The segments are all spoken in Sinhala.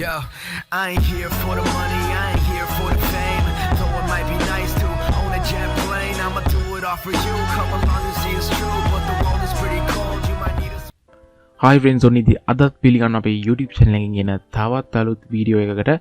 Yo, I ain't here for the money, I ain't here for the fame. Though it might be nice to own a jet plane, I'ma do it all for you. Come along and see it's true, but the world is pretty cold. You might need a Hi friends, ඔන්න අදත් පිළිගන්න අපේ YouTube channel එකෙන් එන තවත් අලුත් වීඩියෝ එකකට.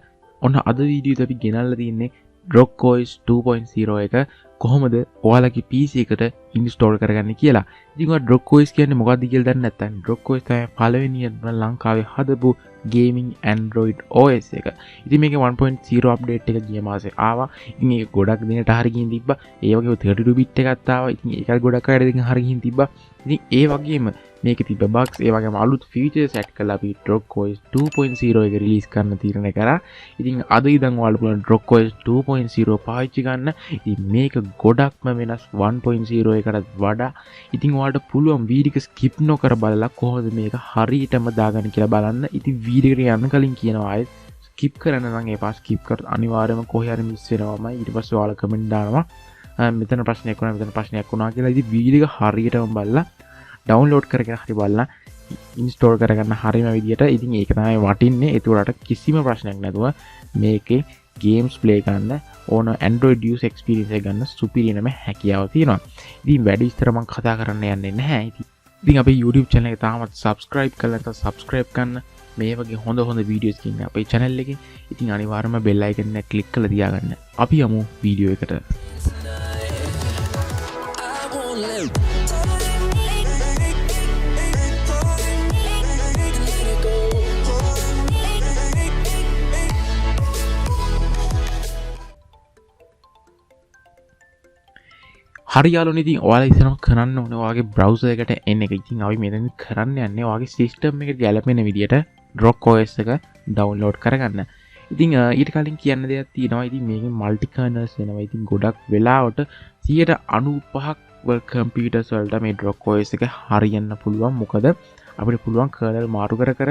ඔන්න අද වීඩියෝ අපි ගෙනල්ලා තින්නේ Drock OS 2.0 එක කොහොමද ඔයාලගේ PC එකට install කරගන්නේ කියලා. ඉතින් ඔය Drock OS කියන්නේ මොකක්ද කියලා දන්නේ නැත්නම් Drock OS තමයි පළවෙනියම ලංකාවේ හදපු gaming Android OS එක. ඉතින් මේකේ 1.0 update එක ගිය මාසේ ආවා. ඉතින් ඒක ගොඩක් දිනට හරි ගිහින් තිබ්බා. ඒ වගේම 32 bit එකක් ආවා. ඉතින් ඒකත් ගොඩක් අයට ඉතින් හරි ගිහින් තිබ්බා. ඉතින් ඒ වගේම මේකේ තිබ්බ bugs ඒ වගේම අලුත් features add කරලා අපි Drock OS 2.0 එක release කරන්න තීරණය කරා. ඉතින් අද ඉඳන් ඔයාලට පුළුවන් Drock OS 2.0 පාවිච්චි ගන්න. ඉතින් මේක ගොඩක්ම වෙනස් 1.0 එකටත් වඩා. ඉතින් ඔයාලට පුළුවන් වීඩියෝ එක skip නොකර බලලා කොහොමද මේක හරියටම දාගන්න කියලා බලන්න. ඉතින් වීඩියෝ එකට යන්න කලින් කියනවා ආයෙත් skip කරන්න නම් එපා. skip කරත් අනිවාර්යයෙන්ම කොහේ හරි miss වෙනවාමයි. ඊට පස්සේ ඔයාලා comment දානවා මෙතන ප්‍රශ්නයක් වුණා මෙතන ප්‍රශ්නයක් වුණා කියලා. ඉතින් වීඩියෝ එක හරියටම බලලා ඩවුන්ලෝඩ් කරගෙන හරි බලලා ඉන්ස්ටෝල් කරගන්න හරිම විදියට. ඉතින් ඒක තමයි වටින්නේ. ඒතරට කිසිම ප්‍රශ්නයක් නැතුව මේකේ ගේම්ස් ප්ලේ කරන්න ඕන Android user experience එක ගන්න සුපිරියම හැකියාව තියෙනවා. ඉතින් වැඩි විස්තර මම කතා කරන්න යන්නේ නැහැ. ඉතින් අපේ YouTube channel එක තාමත් subscribe කරලා නැත්නම් subscribe කරන්න. මේ වගේ හොඳ වීඩියෝස් ඉන්නේ අපේ channel එකේ. ඉතින් අනිවාර්යයෙන්ම bell icon එක click කරලා තියාගන්න. අපි යමු වීඩියෝ එකට. හරි යාළුවනේ, ඉතින් ඔයාලා ඉතින් කරන්න ඕනේ ඔයාගේ browser එකට එන්න එක. ඉතින් අපි මෙතන කරන්න යන්නේ ඔයාගේ system එකට ගැලපෙන විදියට Drock OS එක download කරගන්න. ඉතින් ඊට කලින් කියන්න දෙයක් තියෙනවා. ඉතින් මේකේ multi kernels වෙනවා. ඉතින් ගොඩක් වෙලාවට 95ක් වල computers වලට මේ Drock OS එක හරියන්න පුළුවන්. මොකද අපිට පුළුවන් kernel මාරු කර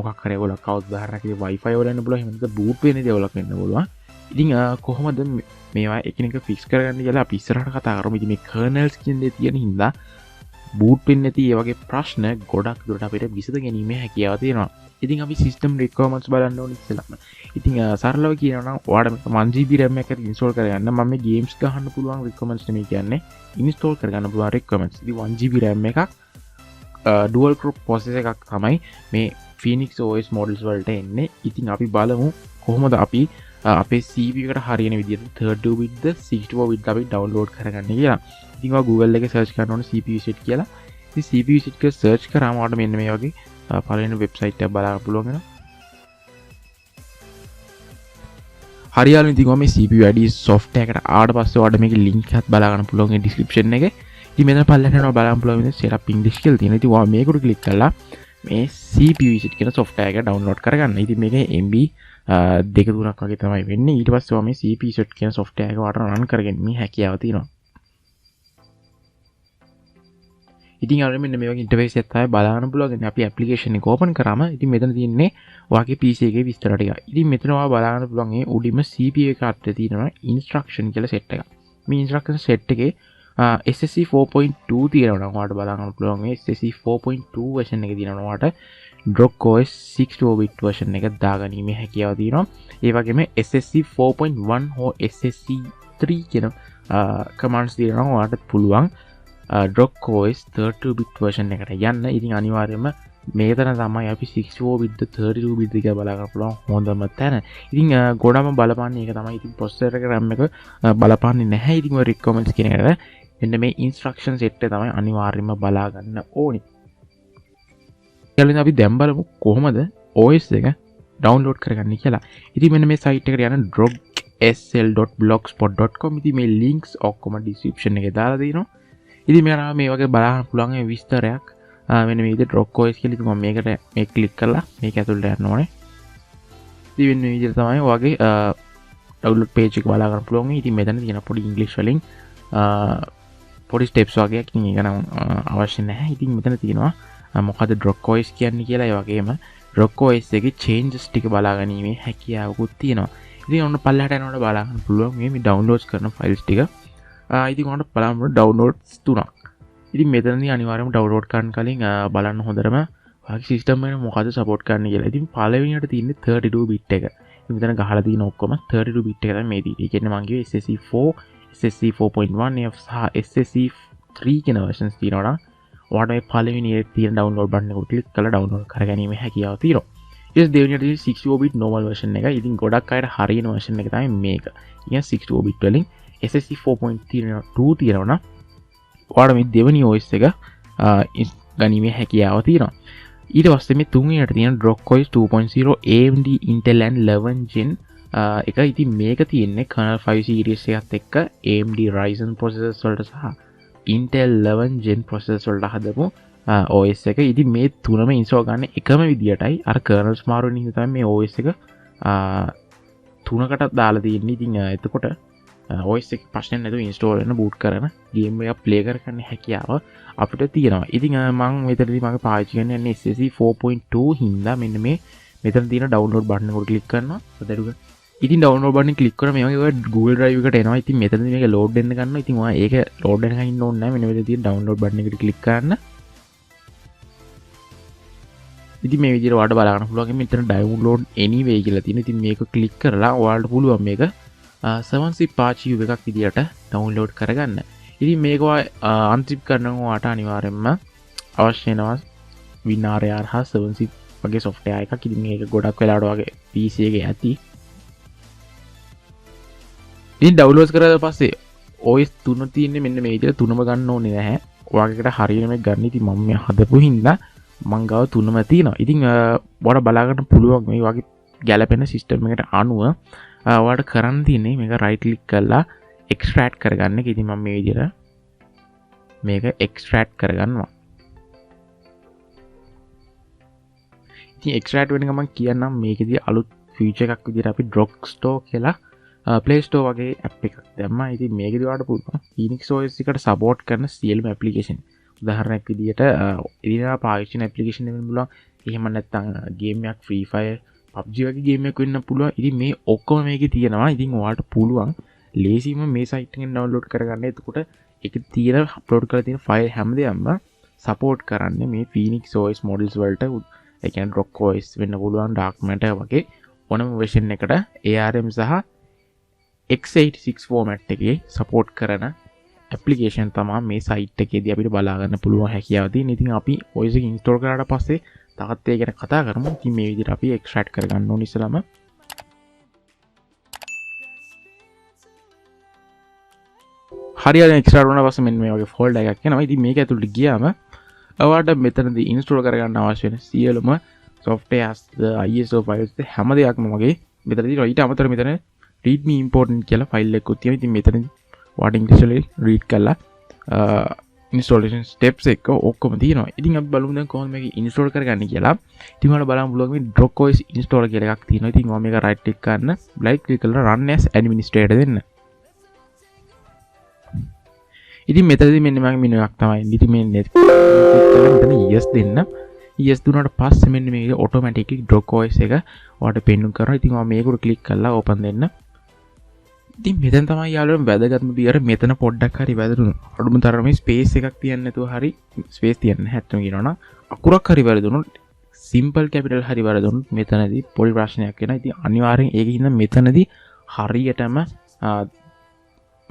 මොකක් හරි ඒගොල්ලෝ කවුද උදාහරණයක් Wi-Fi වල වෙන්න පුළුවන්. එහෙම නැත්නම් boot වෙන දේවලක් වෙන්න පුළුවන්. ඉතින් කොහොමද මේවා එකිනෙක ෆික්ස් කරගන්න කියලා අපි ඉස්සරහට කතා කරමු. ඉතින් මේ kernels කියන දේ තියෙන හින්දා boot වෙන්නේ නැති ඒ වගේ ප්‍රශ්න ගොඩක් දුරට අපිට විසඳ ගැනීමේ හැකියාව තියෙනවා. ඉතින් අපි system requirements බලන්න ඕනේ ඉස්සෙල්ලාම. ඉතින් සරලව කියනවා නම් ඔයාලට 1GB RAM එකක් install කරගන්න මම මේ games ගහන්න පුළුවන් requirements නෙමෙයි කියන්නේ. install කරගන්න පුළුවන් requirements. ඉතින් 1GB RAM එකක් dual core processor එකක් තමයි මේ Phoenix OS models වලට එන්නේ. ඉතින් අපි බලමු කොහොමද අපි අපේ CPU එකට හරියන විදිහට 32 bit ද 64 bit අපි download කරගන්න කියලා. ඉතින් ඔයා Google එකේ search කරන්න ඕනේ CPU set කියලා. ඉතින් CPU set එක search කරාම ඔයාලට මෙන්න මේ වගේ පළවෙනි website එක බලන්න පුළුවන් වෙනවා. හරියාලුනේ ඉතින් ඔයා මේ CPU ID software එකට ආවට පස්සේ ඔයාලට මේකේ link එකක් බලා ගන්න පුළුවන් ඒ description එකේ. ඉතින් මෙතන පල්ලෙහාට යනවා බලන්න පුළුවන් විදිහට setup English කියලා තියෙනවා. ඉතින් ඔයා මේකට click කරලා මේ CPU set කියන software එක download කරගන්න. ඉතින් මේකේ MB දෙක තුනක් වගේ තමයි වෙන්නේ. ඊට පස්සේ ඔයා මේ CPU set කියන software එක වාට run කරගෙන මේ හැකියාව තියෙනවා. ඉතින් අර මෙන්න මේ වගේ interface එකක් තමයි බලන්න පුළුවන්. අපි application එක open කරාම ඉතින් මෙතන තියෙන්නේ ඔයාගේ PC එකේ විස්තර ටික. ඉතින් මෙතන ඔයා බලන්න පුළුවන් මේ උඩින්ම CPU එක අතේ තියෙනවා instruction කියලා set එකක්. මේ instruction set එකේ SSC 4.2 තියෙනවා නම් ඔයාලට බලන්න පුළුවන් මේ SSC 4.2 version එක තියෙනවා ඔයාලට Drock OS 64 bit version එක දාගැනීමේ හැකියාව තියෙනවා. ඒ වගේම SSC 4.1 හෝ SSC 3 කියන commands තියෙනවා ඔයාලට පුළුවන් Drock OS 32 bit version එකට යන්න. ඉතින් අනිවාර්යයෙන්ම මේතන තමයි අපි 64 bit 32 bit එක බලා ගන්න පුළුවන් හොඳම තැන. ඉතින් ගොඩම බලපාන්නේ ඒක තමයි. ඉතින් processor එක RAM එක බලපාන්නේ නැහැ. ඉතින් ඔය requirements කියන එකට මෙන්න මේ instruction set එක තමයි අනිවාර්යයෙන්ම බලා ගන්න ඕනේ. ඊළඟට අපි දැන් බලමු කොහොමද OS එක download කරගන්නේ කියලා. ඉතින් මෙන්න මේ site එකට යන drocksl.blogspot.com. ඉතින් මේ links ඔක්කොම description එකේ දාලා තියෙනවා. ඉතින් මේවා මේ වගේ බලන්න පුළුවන් මේ විස්තරයක් මෙන්න මේ විදිහට Drock OS කියලා. ඉතින් මම මේකට මේ ක්ලික් කරලා මේක ඇතුළට යන්න ඕනේ. ඉතින් මේ විදිහට තමයි ඔයගේ download page එක බලා ගන්න පුළුවන්. ඉතින් මෙතන තියෙන පොඩි English වලින් පොඩි steps වගේක් ඉතින් ඒක නම් අවශ්‍ය නැහැ. ඉතින් මෙතන තියෙනවා මොකද Drock OS කියන්නේ කියලා. ඒ වගේම Drock OS එකේ changes ටික බලා ගැනීමේ හැකියාවකුත් තියෙනවා. ඉතින් ඔන්න පල්ලෙහාට යනකොට බලා ගන්න පුළුවන් මේ downloads කරන files ටික. ඉතින් ඔයාලට බලන්න downloads තුනක්. ඉතින් මෙතනදී අනිවාර්යයෙන්ම download කරන්න කලින් බලන්න හොඳටම සිස්ටම් එක මොකද සපෝට් කරන්නේ කියලා. ඉතින් පළවෙනියට තියෙන්නේ 32 bit එක. ඉතින් මෙතන ගහලා තියෙන ඔක්කොම 32 bit එක තමයි මේ තියෙන්නේ. ඒ කියන්නේ මම කිව්වේ SSE4, SSE 4.1 සහ SSE 3 කියන versions තියෙනවා නම් ඔයාලට මේ පළවෙනි එකේ තියෙන download button එක ක්ලික් කරලා download කරගැනීමේ හැකියාව තියෙනවා. ඊට දෙවෙනියට තියෙන 64 bit normal version එක. ඉතින් ගොඩක් අයට හරියන version එක තමයි මේක. ඉතින් 64 bit වලින් SSE 4.2 තියෙනවා නම් ඔයාලට මේ දෙවෙනි OS එක ගනිමේ හැකියාව තියෙනවා. ඊට පස්සේ මේ තුන්වෙනියට තියෙන Drock OS 2.0 AMD Intel 11 Gen එක. ඉතින් මේක තියෙන්නේ Kernel 5 series එකත් එක්ක AMD Ryzen processors වලට සහ Intel 11 Gen processors වලට හදපු OS එක. ඉතින් මේ තුනම install ගන්න එකම විදියටයි. අර kernels මාරු වෙන හින්දා තමයි මේ OS එක තුනකට දාලා තියෙන්නේ. ඉතින් එතකොට OS එක ප්‍රශ්න නැතුව install වෙන boot කරන game එක play කරගන්න හැකියාව අපිට තියෙනවා. ඉතින් මම මෙතනදී මගේ පාවිච්චි කරන්නේ SSE 4.2 හින්දා මෙන්න මේ මෙතන තියෙන download button එකට click කරනවා. අදරුක ඉතින් download button click කරා මේ වගේ Google Drive එකට එනවා. ඉතින් මෙතනදී මේක load වෙන්න ගන්නවා. ඉතින් ඔයා ඒක load වෙනකන් ඉන්න ඕනේ නැහැ. මෙන්න මෙතන තියෙන download button එකට click කරන්න. ඉතින් මේ විදිහට ඔයාලට බලා ගන්න පුළුවන් මෙතන download anyway කියලා තියෙන. ඉතින් මේක click කරලා ඔයාලට පුළුවන් මේක 7zip archive එකක් විදිහට download කරගන්න. ඉතින් මේක unzip කරනවා ඔයාලට අනිවාර්යයෙන්ම අවශ්‍ය වෙනවා WinRAR හා 7zip වගේ software එකක්. ඉතින් මේක ගොඩක් වෙලාවට වගේ PC එකේ ඇති. ඉතින් download කරලා පස්සේ OS 3 තියෙන්නේ මෙන්න මේ විදිහට තුනම ගන්න ඕනේ නැහැ. ඔයාලකට හරියන මේක ගන්න. ඉතින් මම මේ හදපු හින්දා මං ගාව තුනම තියෙනවා. ඉතින් ඔයාලට බලා ගන්න පුළුවන් මේ වගේ ගැලපෙන සිස්ටම් එකකට අනුව ඔයාලට කරන්න තියෙන්නේ මේක right click කරලා extract කරගන්න එක. ඉතින් මම මේ විදිහට මේක extract කරගන්නවා. ඉතින් extract වෙන ගමන් කියන්නම් මේකෙදී අලුත් feature එකක් විදිහට අපි Drock Store කියලා Play Store වගේ app එකක් දැම්මා. ඉතින් මේකෙදී ඔයාලට පුළුවන් Phoenix OS එකට support කරන සියලුම application උදාහරණයක් විදිහට එදිනෙදා පාවිච්චි කරන application එකෙන් පුළුවන්. එහෙම නැත්නම් game එකක් Free Fire PUBG වගේ game එකක් වෙන්න පුළුවන්. ඉතින් මේ ඔක්කොම මේකේ තියෙනවා. ඉතින් ඔයාලට පුළුවන් ලේසියෙන්ම මේ site එකෙන් download කරගන්න. එතකොට ඒකේ තියෙන upload කරලා තියෙන file හැමදේම support කරන්නේ මේ Phoenix OS models වලට. ඒ කියන්නේ Drock OS වෙන්න පුළුවන්, Dark Matter වගේ ඕනම version එකට ARM සහ x86 format එකේ support කරන application තමයි මේ site එකේදී අපිට බලා ගන්න පුළුවන් හැකියාව තියෙන. ඉතින් අපි OS එක install කරාට පස්සේ තවත් ඒ ගැන කතා කරමු. ඉතින් මේ විදිහට අපි extract කරගන්න ඕනේ ඉස්සෙල්ලාම. හරියට extract වුණා පස්සේ මෙන්න මේ වගේ folder එකක් එනවා. ඉතින් මේක ඇතුළට ගියාම ඔයාලට මෙතනදී install කරගන්න අවශ්‍ය වෙන සියලුම softwares ISO files හැම දෙයක්ම වගේ මෙතනදී ඊට අමතරව මෙතන readme important කියලා file එකක් තියෙනවා. ඉතින් මෙතනදී ඔයාලට ඉංග්‍රීසි වලින් read කරලා installation steps එක ඔක්කොම තියෙනවා. ඉතින් අපි බලමු දැන් කොහොමද මේක install කරගන්නේ කියලා. ඉතින් ඔයාලට බලන්න පුළුවන් මේ Drock OS installer කියලා එකක් තියෙනවා. ඉතින් ඔයා මේක right click කරන්න, right click කරලා run as administrator දෙන්න. ඉතින් මෙතනදී මෙන්න මගේ මෙනු එකක් තමයි. ඉතින් මේ net click කරලා මෙතන yes දෙන්න. yes දුන්නාට පස්සේ මෙන්න මේක automatically Drock OS එක ඔයාලට පෙන්වන්න කරනවා. ඉතින් ඔයා මේකට click කරලා open දෙන්න. ඉතින් මෙතන තමයි යාළුවෝ වැදගත්ම පියවර. මෙතන පොඩ්ඩක් හරි වැරදුණු අඩුම තරමේ ස්පේස් එකක් තියන්න නැතුව හරි ස්පේස් තියන්න හැටම කියනවනම් අකුරක් හරි වැරදුණොත් සිම්පල් කැපිටල් හරි වැරදුණොත් මෙතනදී පොඩි ප්‍රශ්නයක් වෙනවා. ඉතින් අනිවාර්යෙන් ඒකින් මෙතනදී හරියටම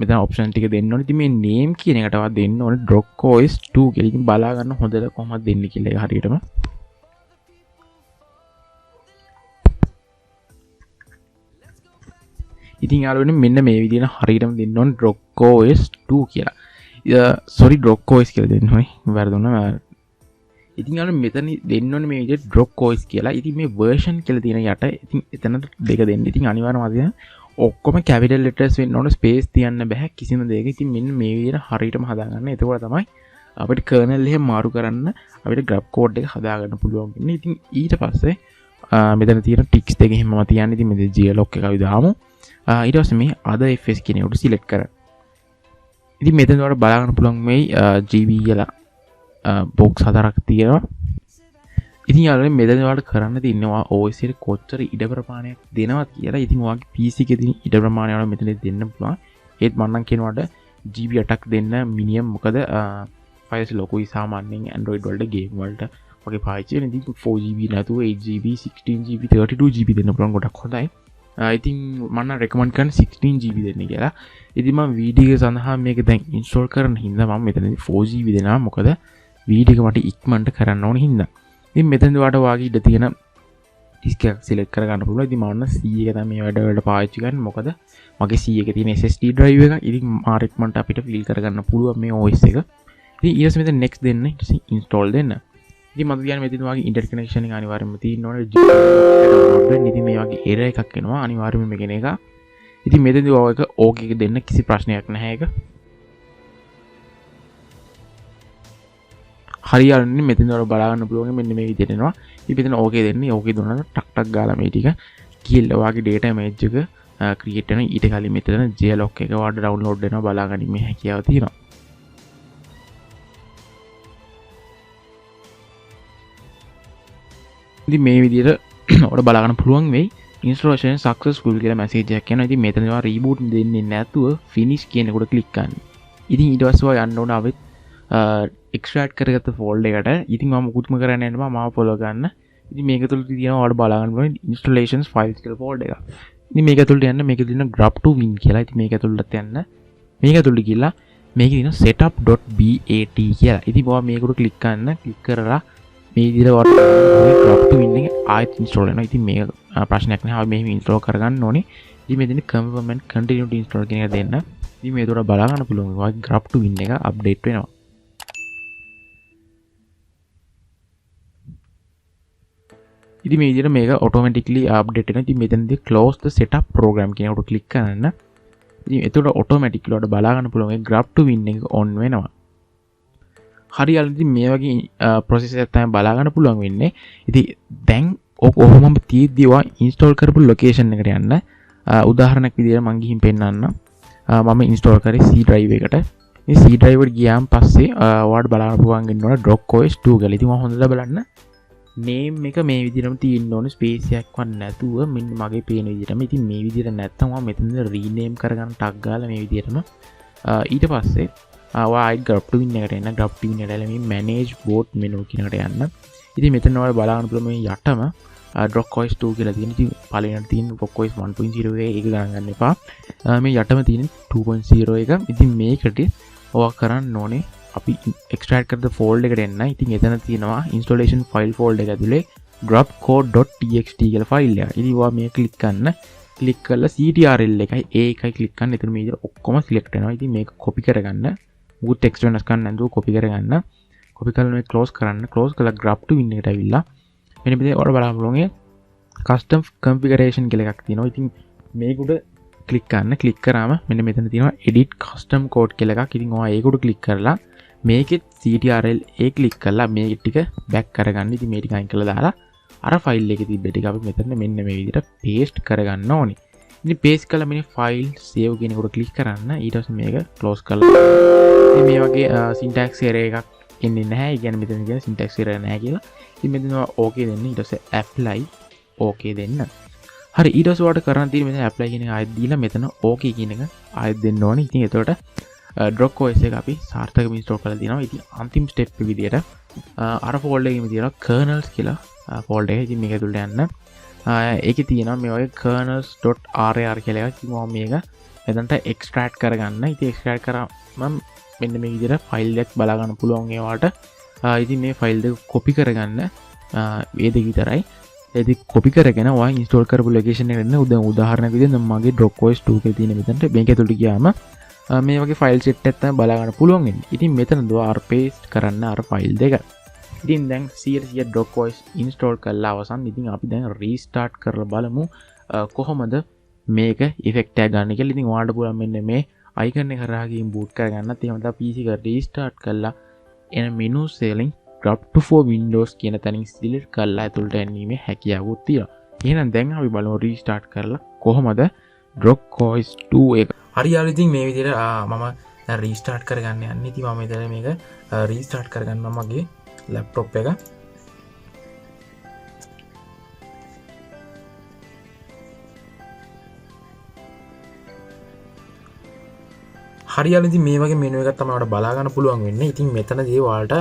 මෙතන ඔප්ෂන් ටික දෙන්න ඕනේ. ඉතින් මේ name කියන එකටවත් දෙන්න ඕනේ Drock OS 2 කියලා. ඉතින් බලා ගන්න හොඳට කොහොමද දෙන්නේ කියලා ඒක හරියටම. ඉතින් යාළුවනේ මෙන්න මේ විදිහට හරියටම දෙන්න ඕනේ Drock OS 2 කියලා. sorry Drock OS කියලා දෙන්න ඕනේ. වැරදුණා. ඉතින් යාළුවනේ මෙතන දෙන්න ඕනේ මේ විදිහට Drock OS කියලා. ඉතින් මේ version කියලා තියෙන යට ඉතින් එතන දෙක දෙන්න. ඉතින් අනිවාර්යයෙන්ම අදින ඔක්කොම capital letters වෙන්න ඕනේ. ස්පේස් තියන්න බෑ කිසිම දෙයක. ඉතින් මෙන්න මේ විදිහට හරියටම හදාගන්න. එතකොට තමයි අපිට kernel එහෙම මාරු කරන්න අපිට grab code එක හදාගන්න පුළුවන් වෙන්නේ. ඉතින් ඊට පස්සේ මෙතන තියෙන ටික්ස් දෙක එහෙමම තියන්න. ඉතින් මෙතන glok එක අපි දාමු. ඊට පස්සේ මේ other fs කියන එකට select කරන්න. ඉතින් මෙතන ඔයාලට බලා ගන්න පුළුවන් මේ GB කියලා box හතරක් තියෙනවා. ඉතින් යාළුවනේ මෙතන ඔයාලට කරන්න තියෙනවා OS එකට කොච්චර ඉඩ ප්‍රමාණයක් දෙනවද කියලා. ඉතින් ඔයාගේ PC එකේ තියෙන ඉඩ ප්‍රමාණය ඔයාලා මෙතන දෙන්න පුළුවන්. ඒත් මම නම් කියනවාට GB 8ක් දෙන්න මිනිමම්. මොකද ෆයිල්ස් ලොකුයි සාමාන්‍යයෙන් Android වලට game වලට වගේ පාවිච්චි වෙන. ඉතින් 4GB නැතුව 8GB 16GB 32GB දෙන්න පුළුවන් ගොඩක් හොඳයි. ඉතින් මම රෙකමන්ඩ් කරන්නේ 16GB දෙන්න කියලා. ඉතින් මම වීඩියෝ එක සඳහා මේක දැන් ඉන්ස්ටෝල් කරන හින්දා මම මෙතනදී 4GB දෙනවා. මොකද වීඩියෝ එක මට ඉක්මනට කරන්න ඕන හින්දා. ඉතින් මෙතනදී වාට වාගේ ඉඳ තියෙන ඩිස්ක් එක සිලෙක්ට් කරගන්න පුළුවන්. ඉතින් මම C එක තමයි මේ වැඩ වලට පාවිච්චි කරන්නේ. මොකද මගේ C එකේ තියෙන SSD drive එක. ඉතින් මාරෙක්මන්ට අපිට ෆීල් කරගන්න පුළුවන් මේ OS එක. ඉතින් ඊට පස්සේ මෙතන next දෙන්න. ඊට පස්සේ install දෙන්න. ඉතින් මම කියන්නේ මෙතන වාගේ ඉන්ටර්නෙට් කනෙක්ෂන් එක අනිවාර්යයෙන්ම තියෙන්න ඕනේ. download වෙන්න. ඉතින් මේ වගේ error එකක් එනවා. අනිවාර්යයෙන්ම මේකෙන එක. ඉතින් මෙතනදී ඔය එක OK එක දෙන්න කිසි ප්‍රශ්නයක් නැහැ ඒක. හරියන්නේ මෙතන වල බලා ගන්න පුළුවන් මෙන්න මේ විදිහට එනවා. ඉතින් මෙතන OK දෙන්නේ. OK දුන්නාම ටක් ටක් ගාලා මේ ටික කියලා වාගේ data image එක create වෙන ඊට කලින් මෙතන JLock එක වාඩ download වෙනවා බලා ගැනීමේ හැකියාව තියෙනවා. ඉතින් මේ විදිහට ඔයාලට බලා ගන්න පුළුවන් වෙයි installation successful කියලා message එකක් එනවා. ඉතින් මෙතන ඔයා reboot දෙන්නේ නැතුව finish කියන එකට click කරන්න. ඉතින් ඊට පස්සේ ඔයා යන්න ඕන ආවෙත් extract කරගත්ත folder එකට. ඉතින් මම මුකුත්ම කරන්නේ නැහැ මාව follow ගන්න. ඉතින් මේක තුල තියෙනවා ඔයාලට බලා ගන්න පුළුවන් installations files කියලා folder එක. ඉතින් මේක තුලට යන්න මේක තියෙන grab to win කියලා. ඉතින් මේක තුලට යන්න මේක තුලට ගිහලා මේකේ තියෙන setup.bat කියලා. ඉතින් ඔයා මේකට click කරන්න. click කරලා මේ විදිහට ඔයාලට grab to win එක ආයෙත් install වෙනවා. ඉතින් මේක ප්‍රශ්නයක් නැහැ. අපි මෙහෙම install කරගන්න ඕනේ. ඉතින් මෙතන confirm and continue to install කියන එක දෙන්න. ඉතින් මේක උඩ බලා ගන්න පුළුවන්. ඔයාගේ grab to win එක update වෙනවා. ඉතින් මේ විදිහට මේක automatically update වෙනවා. ඉතින් මෙතනදී close the setup program කියන එකට click කරන්න. ඉතින් එතකොට automatically ඔයාලට බලා ගන්න පුළුවන් ඒ grab to win එක on වෙනවා. හරියට ඉතින් මේ වගේ process එකක් තමයි බලා ගන්න පුළුවන් වෙන්නේ. ඉතින් දැන් ඔහොමම තියෙද්දි ඔයා install කරපු location එකට යන්න. උදාහරණයක් විදිහට මම ගිහින් පෙන්නන්න. මම install කරේ C drive එකට. මේ C drive එකට ගියාම පස්සේ ඔයාලට බලා ගන්න පුළුවන් වෙනවා Drock OS 2 කියලා. ඉතින් මම හොඳට බලන්න name එක මේ විදිහටම තියෙන්න ඕනේ ස්පේස් එකක්වත් නැතුව මෙන්න මගේ පේන විදිහටම. ඉතින් මේ විදිහට නැත්තම් ඔයා මෙතන rename කරගන්න ටක් ගාලා මේ විදිහටම ඊට පස්සේ ඔයා grab to win එකට එන්න. grab to win එකට මේ manage board menu කියන එකට යන්න. ඉතින් මෙතන ඔයාලා බලා ගන්න පුළුවන් මේ යටම Drock OS 2 කියලා තියෙන. ඉතින් පළවෙනිට තියෙන Drock OS 1.0 එක ගණන් ගන්න එපා. මේ යටම තියෙන 2.0 එක. ඉතින් මේකට ඔයා කරන්න ඕනේ අපි extract කරද folder එකට එන්න. ඉතින් එතන තියෙනවා installation file folder එක ඇතුලේ dropcode.txt කියලා file එක. ඉතින් ඔයා මේක click කරන්න. click කරලා ctrl එකයි a එකයි click කරන්න. එතන මේ විදිහට ඔක්කොම select වෙනවා. ඉතින් මේක copy කරගන්න. මුකුත් text වෙනස් කරන්න නැතුව copy කරගන්න. copy කරලා මේක close කරන්න. close කරලා grab to win එකට ඇවිල්ලා මෙන්න මෙතන ඔයාලා බලන්න පුළුවන් custom configuration කියලා එකක් තියෙනවා. ඉතින් මේකට click කරන්න. click කරාම මෙන්න මෙතන තියෙනවා edit custom code කියලා එකක්. ඉතින් ඔයා ඒකට click කරලා මේකෙත් ctrl a click කරලා මේක ටික back කරගන්න. ඉතින් මේ ටික අයින් කරලා දාලා අර file එකේ තිබ්බ ටික අපි මෙතන මෙන්න මේ විදිහට paste කරගන්න ඕනේ. ඉතින් paste කළා මෙන්න file save කියන එකට click කරන්න. ඊට පස්සේ මේක close කරලා ඉතින් මේ වගේ syntax error එකක් එන්නේ නැහැ. ඒ කියන්නේ මෙතන කියන syntax error නැහැ කියලා. ඉතින් මෙතන okay දෙන්න. ඊට පස්සේ apply okay දෙන්න. හරි ඊට පස්සේ ඔයාලට කරන්න තියෙන්නේ මෙතන apply කියන එක ආයෙත් දීලා මෙතන okay කියන එක ආයෙත් දෙන්න ඕනේ. ඉතින් එතකොට Drock OS එක අපි සාර්ථකව install කරලා තියෙනවා. ඉතින් අන්තිම step එක විදියට අර folder එකේම තියෙනවා kernels කියලා folder එක. ඉතින් මේක ඇතුළට යන්න. ඒකේ තියෙනවා මේ වගේ kernels.rar කියලා එකක්. ඉතින් මම මේක එතනට extract කරගන්න. ඉතින් extract කරාම මෙන්න මේ විදියට file එකක් බලා ගන්න පුළුවන් ඒවට. ඉතින් මේ file එක copy කරගන්න ඒ දෙක විතරයි. ඒදි copy කරගෙන ඔයා install කරපු location එකට එන්න. උදාහරණයක් විදිහට මගේ Drock OS 2 එකේ තියෙන මෙතනට මේක ඇතුළට ගියාම මේ වගේ ෆයිල් සෙට් එකක් තමයි බලා ගන්න පුළුවන් වෙන්නේ. ඉතින් මෙතන දුවා paste කරන්න අර ෆයිල් දෙක. ඉතින් දැන් 100% Drock OS install කරලා අවසන්. ඉතින් අපි දැන් restart කරලා බලමු කොහොමද මේක effect එක ගන්න කියලා. ඉතින් ඔයාලට පුළුවන් මෙන්න මේ icon එක කරා ගිහින් boot කරගන්නත්. එහෙම නැත්නම් PC එක restart කරලා එන menu වලින් grab to for windows කියන තැනින් select කරලා ඇතුළට එන්නීමේ හැකියාවක් තියෙනවා. එහෙනම් දැන් අපි බලමු restart කරලා කොහොමද Drock OS 2 එක. හරියට ඉතින් මේ විදිහට මම දැන් restart කරගන්න යන්නේ. ඉතින් මම මෙතන මේක restart කරගන්නවා මගේ laptop එක. හරියට ඉතින් මේ වගේ මෙනු එකක් තමයි ඔයාලට බලා ගන්න පුළුවන් වෙන්නේ. ඉතින් මෙතනදී ඔයාලට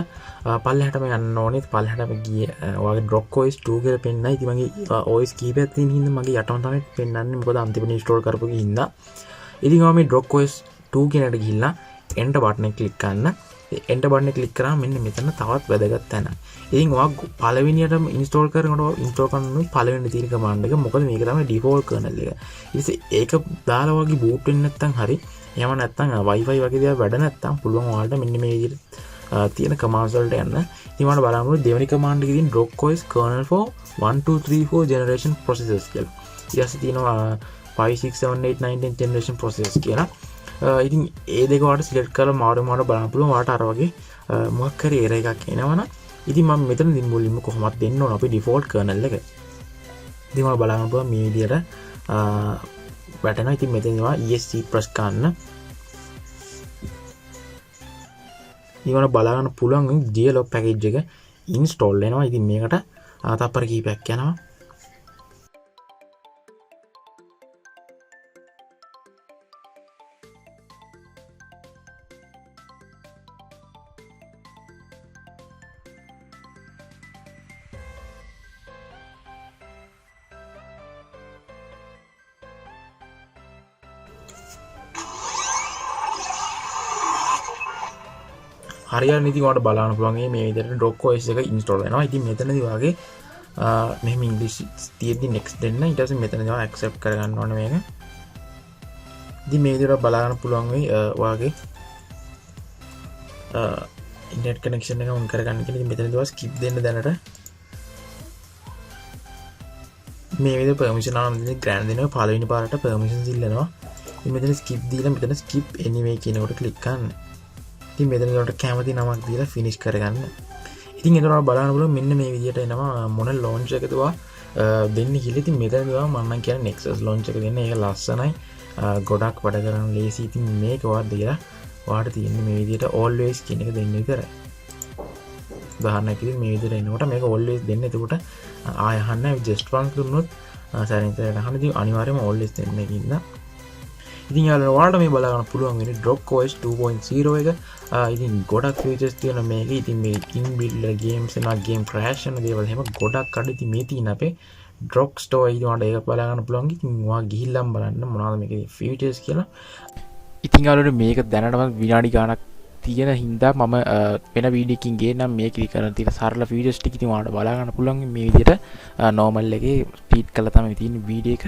පල්ලෙහාටම යන්න ඕනේ. පල්ලෙහාටම ගියේ ඔයාගේ Drock OS 2 කියලා පෙන්නයි. ඉතින් මගේ OS කීපයක් තියෙන හින්දා මගේ යටම තමයි පෙන්නන්නේ. මොකද අන්තිමට ඉන්ස්ටෝල් කරපු හින්දා. ඉතින් ඔයා මේ Drock OS 2 කියනට ගිහිල්ලා enter button එක click කරන්න. enter button එක click කරාම මෙන්න මෙතන තවත් වැදගත් තැන. ඉතින් ඔයා පළවෙනියටම ඉන්ස්ටෝල් කරනකොට ඉන්ස්ටෝල් කරන පළවෙනි තියෙන command එක. මොකද මේක තමයි default kernel එක. ඊට ඒක දාලා වගේ boot වෙන්නේ නැත්නම් හරි. එහෙම නැත්නම් Wi-Fi වගේ දේවල් වැඩ නැත්නම් පුළුවන් ඔයාලට මෙන්න මේ විදිහට තියෙන commands වලට යන්න. ඉතින් ඔයාලට බලන්න දෙවෙනි command එකේ තියෙන Drock OS kernel for 1 2 3 4 generation processors කියලා. ඊට තියෙනවා 5 6 7 8 9 10 generation processors කියලා. ඉතින් ඒ දෙක ඔයාලට select කරලා මාරු බලන්න පුළුවන්. ඔයාලට අර වගේ මොකක් හරි error එකක් එනවනම් ඉතින් මම මෙතනදී මුලින්ම කොහොමද දෙන්න ඕන අපි default kernel එක. ඉතින් ඔයාලා බලන්න පුළුවන් මේ විදිහට වැටෙනවා. ඉතින් මෙතන ඒවා ESC press කරන්න. ඊවන බලා ගන්න පුළුවන් GLO package එක install වෙනවා. ඉතින් මේකට තප්පර කීපයක් යනවා. හරියට ඉතින් ඔයාලට බලන්න පුළුවන් මේ විදිහට Drock OS එක install වෙනවා. ඉතින් මෙතනදී වාගේ මෙහෙම ඉංග්‍රීසි තියෙද්දි next දෙන්න. ඊට පස්සේ මෙතනදී ඔයා accept කරගන්න ඕනේ මේක. ඉතින් මේ විදිහට බලන්න පුළුවන් වෙයි ඔයාගේ internet connection එක on කරගන්න කියලා. ඉතින් මෙතනදී ඔයා skip දෙන්න දැනට. මේ විදිහට permission ආවම ඉතින් grant දෙනවා. පළවෙනි පාරට permissions ඉල්ලනවා. ඉතින් මෙතන skip දීලා මෙතන skip anyway කියනකොට click කරන්න. ඉතින් මෙතන උඩට කැමති නමක් දීලා finish කරගන්න. ඉතින් එතකොට බලන්න පුළුවන් මෙන්න මේ විදිහට එනවා මොන launch එකද ඔයා දෙන්නේ කියලා. ඉතින් මෙතනදී ඔයා මම නම් කියන්නේ Nexus launch එක දෙන්න. ඒක ලස්සනයි. ගොඩක් වැඩ කරන්න ලේසි. ඉතින් මේක ඔයා දීලා ඔයාට තියෙන්නේ මේ විදිහට always කියන එක දෙන්න විතරයි. උදාහරණයක් විදිහට මේ විදිහට එනකොට මේක always දෙන්න. එතකොට ආය අහන්න just once දුන්නොත් සැරින් සැරේට අහන්න. ඉතින් අනිවාර්යයෙන්ම always දෙන්න එකකින්ද. ඉතින් ඔයාලට මේ බලා ගන්න පුළුවන් වෙන්නේ Drock OS 2.0 එක. ඉතින් ගොඩක් features තියෙනවා මේකේ. ඉතින් මේ inbuilt games එනවා, game crash වෙන දේවල් එහෙම ගොඩක් අඩ. ඉතින් මේ තියෙන අපේ Drock store එකේ ඔයාලට ඒක බලා ගන්න පුළුවන්. ඉතින් ඔයා ගිහිල්ලාම බලන්න මොනවද මේකේ features කියලා. ඉතින් ඔයාලට මේක දැනටම විනාඩි ගාණක් තියෙන හින්දා මම වෙන වීඩියෝ එකකින් ගේන්නම් මේකේ කරන තියෙන සරල features ටික ඉතින් ඔයාලට බලා ගන්න පුළුවන් මේ විදිහට normal එකේ ට්‍රීට් කරලා තමයි තියෙන වීඩියෝ එක.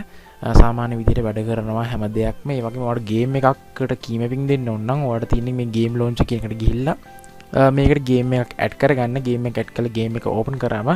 සාමාන්‍ය විදිහට වැඩ කරනවා හැම දෙයක්ම. ඒ වගේම ඔයාලට ගේම් එකකට key mapping දෙන්න ඕන නම් ඔයාලට තියෙන්නේ මේ game launcher කියන එකට ගිහිල්ලා මේකට ගේම් එකක් ඇඩ් කරගන්න. ගේම් එක ඇඩ් කරලා ගේම් එක ඕපන් කරාම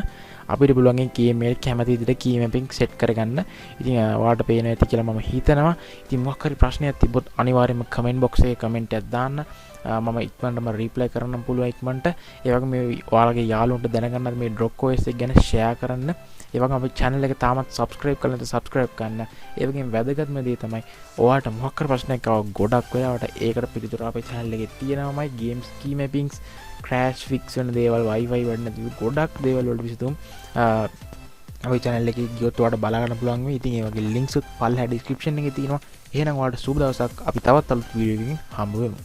අපිට පුළුවන් ගේම් එක කැමති විදිහට key mapping set කරගන්න. ඉතින් ඔයාලට පේනවා ඇති කියලා මම හිතනවා. ඉතින් මොකක් හරි ප්‍රශ්නයක් තිබ්බොත් අනිවාර්යයෙන්ම comment box එකේ comment එකක් දාන්න. මම ඉක්මනටම reply කරන්න පුළුවන් ඉක්මනට. ඒ වගේම මේ ඔයාලගේ යාළුවන්ට දැනගන්නත් මේ Drock OS එක ගැන share කරන්න. ඒ වගේම අපේ channel එක තාමත් subscribe කරලා නැත්නම් subscribe කරන්න. ඒ වගේම වැදගත්ම දේ තමයි ඔයාලට මොකක් හරි ප්‍රශ්නයක් ආව ගොඩක් වෙලාවට ඒකට පිළිතුර අපේ channel එකේ තියෙනවාමයි. games key mappings, crash fix වෙන දේවල්, wifi වැඩ නැති ගොඩක් දේවල් වලට විසඳුම් අපේ channel එකේ ගියොත් ඔයාලට බලා ගන්න පුළුවන් වෙයි. ඉතින් ඒ වගේ links උත් පල්ලෙහා description එකේ තියෙනවා. එහෙනම් ඔයාලට සුබ දවසක්. අපි තවත් අලුත් වීඩියෝ එකකින් හම්බ වෙමු.